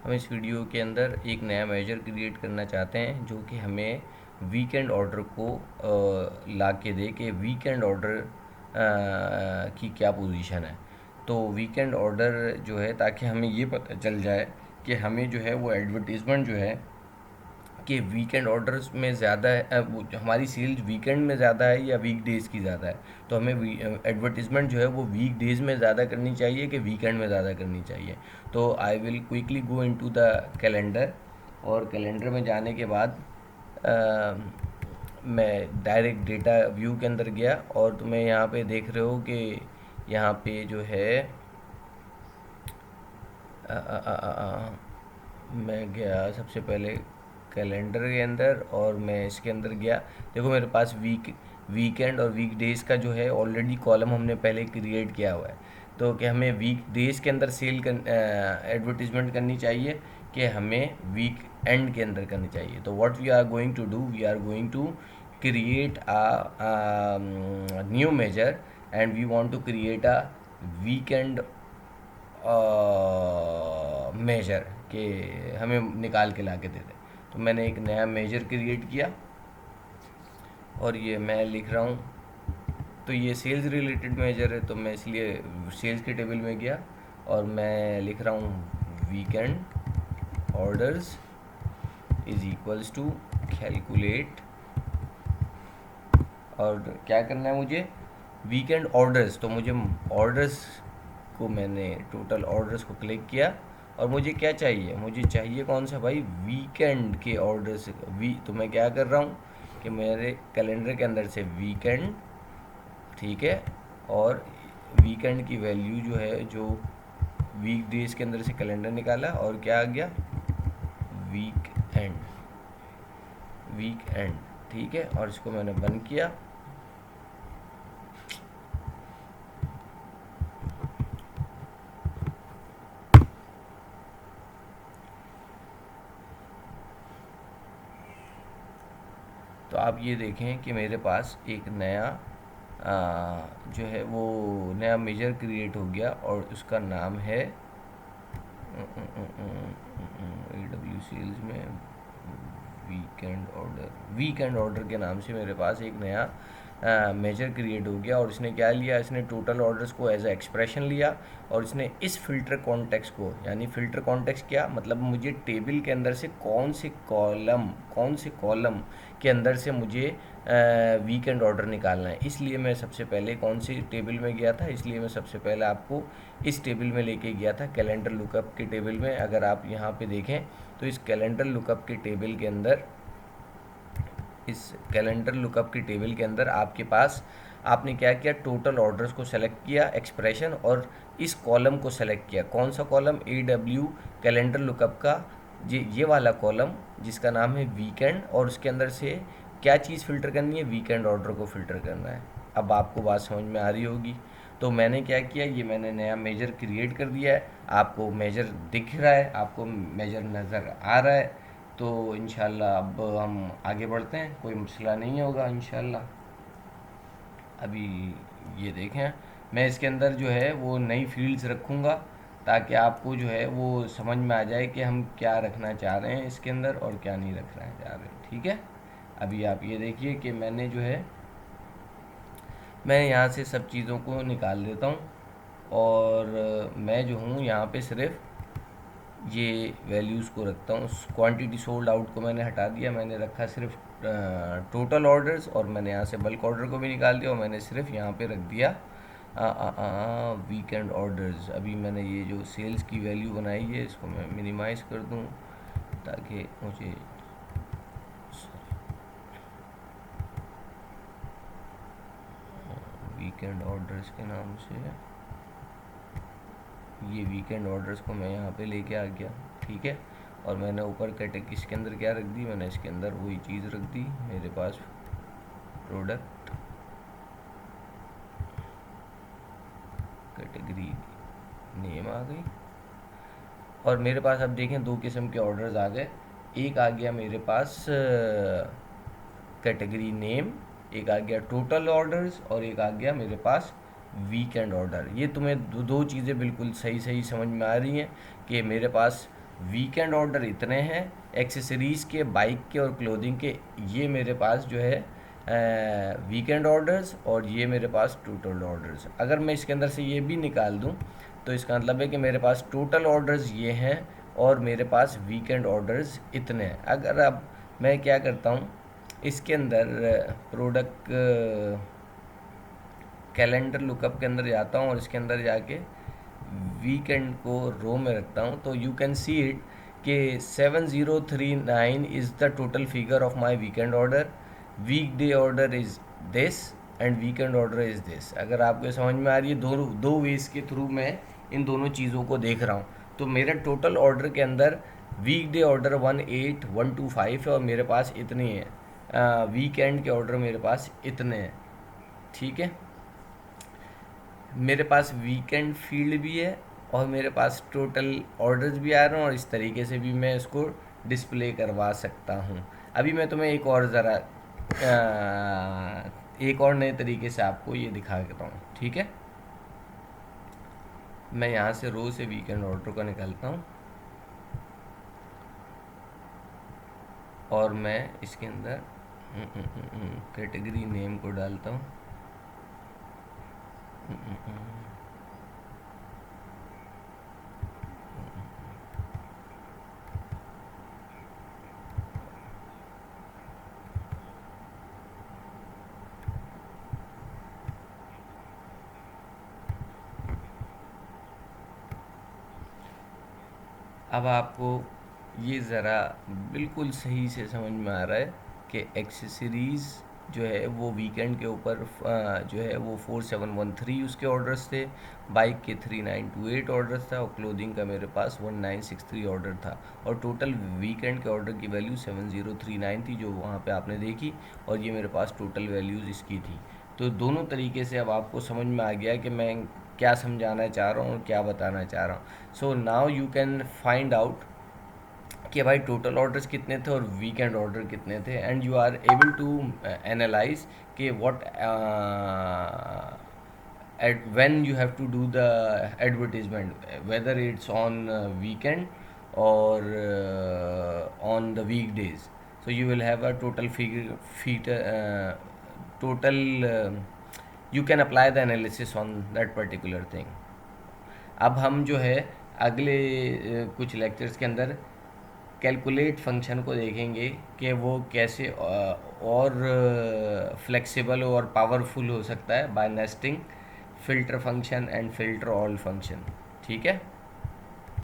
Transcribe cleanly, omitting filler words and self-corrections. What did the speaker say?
हम इस वीडियो के अंदर एक नया मेजर क्रिएट करना चाहते हैं जो कि हमें वीकेंड ऑर्डर को ला के दे कि वीकेंड ऑर्डर की क्या पोजीशन है। तो वीकेंड ऑर्डर जो है, ताकि हमें ये पता चल जाए कि हमें जो है वो एडवर्टीज़मेंट जो है कि वीकेंड ऑर्डर्स में ज़्यादा है, हमारी सेल्स वीकेंड में ज़्यादा है या वीक डेज़ की ज़्यादा है। तो हमें एडवर्टीज़मेंट जो है वो वीक डेज़ में ज़्यादा करनी चाहिए कि वीकेंड में ज़्यादा करनी चाहिए। तो I will quickly go into the calendar, और कैलेंडर में जाने के बाद मैं डायरेक्ट डेटा व्यू के अंदर गया, और तुम्हें यहाँ पे देख रहे हो कि यहाँ पे जो है मैं गया सबसे पहले कैलेंडर के अंदर, और मैं इसके अंदर गया। देखो मेरे पास वीकेंड और वीक डेज़ का जो है ऑलरेडी कॉलम हमने पहले क्रिएट किया हुआ है। तो कि हमें वीक डेज़ के अंदर एडवर्टीज़मेंट करनी चाहिए कि हमें वीक एंड के अंदर करनी चाहिए। तो what we are going to do, we are going to create a new measure, and we want to create a weekend measure कि हमें निकाल के ला के दे दे। तो मैंने एक नया मेजर क्रिएट किया, और ये मैं लिख रहा हूँ। तो ये सेल्स रिलेटेड मेजर है, तो मैं इसलिए सेल्स के टेबल में गया और मैं लिख रहा हूँ weekend orders is equals to calculate. और क्या करना है मुझे, वीकेंड ऑर्डर्स। तो मुझे ऑर्डर्स को, मैंने टोटल ऑर्डर्स को क्लिक किया, और मुझे क्या चाहिए, मुझे चाहिए कौन सा भाई, वीकेंड के ऑर्डर्स। तो मैं क्या कर रहा हूँ कि मेरे कैलेंडर के अंदर से वीकेंड, ठीक है, और वीकेंड की वैल्यू जो है, जो वीक डेज के अंदर से कैलेंडर निकाला, और क्या आ गया, वीक एंड, वीक एंड, ठीक है। और इसको मैंने बंद किया। तो आप ये देखें कि मेरे पास एक नया जो है वो नया मेजर क्रिएट हो गया, और उसका नाम है AW सेल्स में वीकेंड ऑर्डर के नाम से मेरे पास एक नया मेजर क्रिएट हो गया। और इसने क्या लिया, इसने टोटल ऑर्डर्स को एज ए एक्सप्रेशन लिया, और इसने इस फिल्टर कॉन्टेक्स्ट को, यानी फिल्टर कॉन्टेक्स्ट क्या मतलब, मुझे टेबल के अंदर से कौन से कॉलम के अंदर से मुझे वीकेंड ऑर्डर निकालना है। इसलिए मैं सबसे पहले कौन सी टेबल में गया था, इसलिए मैं सबसे पहले आपको इस टेबल में लेके गया था, कैलेंडर लुकअप के टेबल में। अगर आप यहाँ पे देखें तो इस कैलेंडर लुकअप के टेबल के अंदर, आपके पास, आपने क्या किया, टोटल ऑर्डर्स को सेलेक्ट किया, एक्सप्रेशन, और इस कॉलम को सेलेक्ट किया। कौन सा कॉलम, AW कैलेंडर लुकअप का ये वाला कॉलम जिसका नाम है वीकेंड, और उसके अंदर से क्या चीज़ फ़िल्टर करनी है, वीकेंड ऑर्डर को फ़िल्टर करना है। अब आपको बात समझ में आ रही होगी। तो मैंने क्या किया, ये मैंने नया मेजर क्रिएट कर दिया है। आपको मेजर दिख रहा है, आपको मेजर नज़र आ रहा है। तो इंशाल्लाह अब हम आगे बढ़ते हैं, कोई मसला नहीं होगा इंशाल्लाह। अभी ये देखें, मैं इसके अंदर जो है वो नई फील्ड्स रखूँगा, ताकि आपको जो है वो समझ में आ जाए कि हम क्या रखना चाह रहे हैं इसके अंदर और क्या नहीं रखना चाह रहे हैं, ठीक है। अभी आप ये देखिए कि मैंने जो है, मैं यहाँ से सब चीज़ों को निकाल देता हूँ, और मैं जो हूँ यहाँ पे सिर्फ ये वैल्यूज़ को रखता हूँ। क्वांटिटी सोल्ड आउट को मैंने हटा दिया, मैंने रखा सिर्फ टोटल ऑर्डर्स, और मैंने यहाँ से बल्क ऑर्डर को भी निकाल दिया, और मैंने सिर्फ यहाँ पे रख दिया वीकेंड ऑर्डर्स। अभी मैंने ये जो सेल्स की वैल्यू बनाई है, इसको मैं मिनिमाइज़ कर दूँ ताकि मुझे, वीकेंड ऑर्डर्स के नाम से ये वीकेंड ऑर्डर्स को मैं यहाँ पे लेके आ गया, ठीक है। और मैंने ऊपर कैटेगरी इसके अंदर क्या रख दी, मैंने इसके अंदर वही चीज़ रख दी, मेरे पास प्रोडक्ट कैटेगरी नेम आ गई। और मेरे पास अब देखें दो किस्म के ऑर्डर्स आ गए। एक आ गया मेरे पास कैटेगरी नेम, एक आ गया टोटल ऑर्डर्स, और एक आ गया मेरे पास वीकेंड ऑर्डर। ये तुम्हें दो चीज़ें बिल्कुल सही समझ में आ रही हैं कि मेरे पास वीकेंड ऑर्डर इतने हैं, एक्सेसरीज़ के, बाइक के और क्लोथिंग के ये मेरे पास जो है वीकेंड ऑर्डर्स, और ये मेरे पास टोटल ऑर्डर्स। अगर मैं इसके अंदर से ये भी निकाल दूं तो इसका मतलब है कि मेरे पास टोटल ऑर्डर्स ये हैं और मेरे पास वीकेंड ऑर्डर्स इतने हैं। अगर अब मैं क्या करता हूँ, इसके अंदर प्रोडक्ट कैलेंडर लुकअप के अंदर जाता हूँ और इसके अंदर जाके वीकेंड को रो में रखता हूँ, तो यू कैन सी इट कि 7039 is the total figure of my weekend order, weekday order is this and weekend order is this. अगर आपको समझ में आ रही है, दो वेज के थ्रू मैं इन दोनों चीज़ों को देख रहा हूँ। तो मेरे टोटल ऑर्डर के अंदर वीक डे ऑर्डर 18125 है और मेरे पास इतनी है, वीकेंड के ऑर्डर मेरे पास इतने हैं। ठीक है, मेरे पास वीकेंड फील्ड भी है और मेरे पास टोटल ऑर्डर्स भी आ रहे हैं और इस तरीके से भी मैं इसको डिस्प्ले करवा सकता हूँ। अभी मैं तुम्हें एक और ज़रा एक और नए तरीके से आपको ये दिखा देता हूँ। ठीक है, मैं यहाँ से रो से वीकेंड ऑर्डर को निकालता हूँ और मैं इसके अंदर कैटेगरी नेम को डालता हूँ। अब आपको ये ज़रा बिल्कुल सही से समझ में आ रहा है कि एक्सेसरीज़ जो है वो वीकेंड के ऊपर जो है वो 4713 उसके ऑर्डर्स थे, बाइक के 3928 ऑर्डर्स था और क्लोथिंग का मेरे पास 1963 ऑर्डर था और टोटल वीकेंड के ऑर्डर की वैल्यू 7039 थी जो वहाँ पे आपने देखी, और ये मेरे पास टोटल वैल्यूज़ इसकी थी। तो दोनों तरीके से अब आपको समझ में आ गया कि मैं क्या समझाना चाह रहा हूँ और क्या बताना चाह रहा हूँ। So now you can find out कि भाई टोटल ऑर्डर्स कितने थे और वीकेंड ऑर्डर कितने थे, and you are able to analyse कि what when you have to do the advertisement, whether it's on weekend or on the weekdays. So you will have a total total you can apply the analysis on that particular thing. अब हम जो है अगले कुछ lectures के अंदर calculate function को देखेंगे कि वो कैसे और फ्लेक्सिबल और पावरफुल हो सकता है by nesting filter function and filter all function. ठीक है।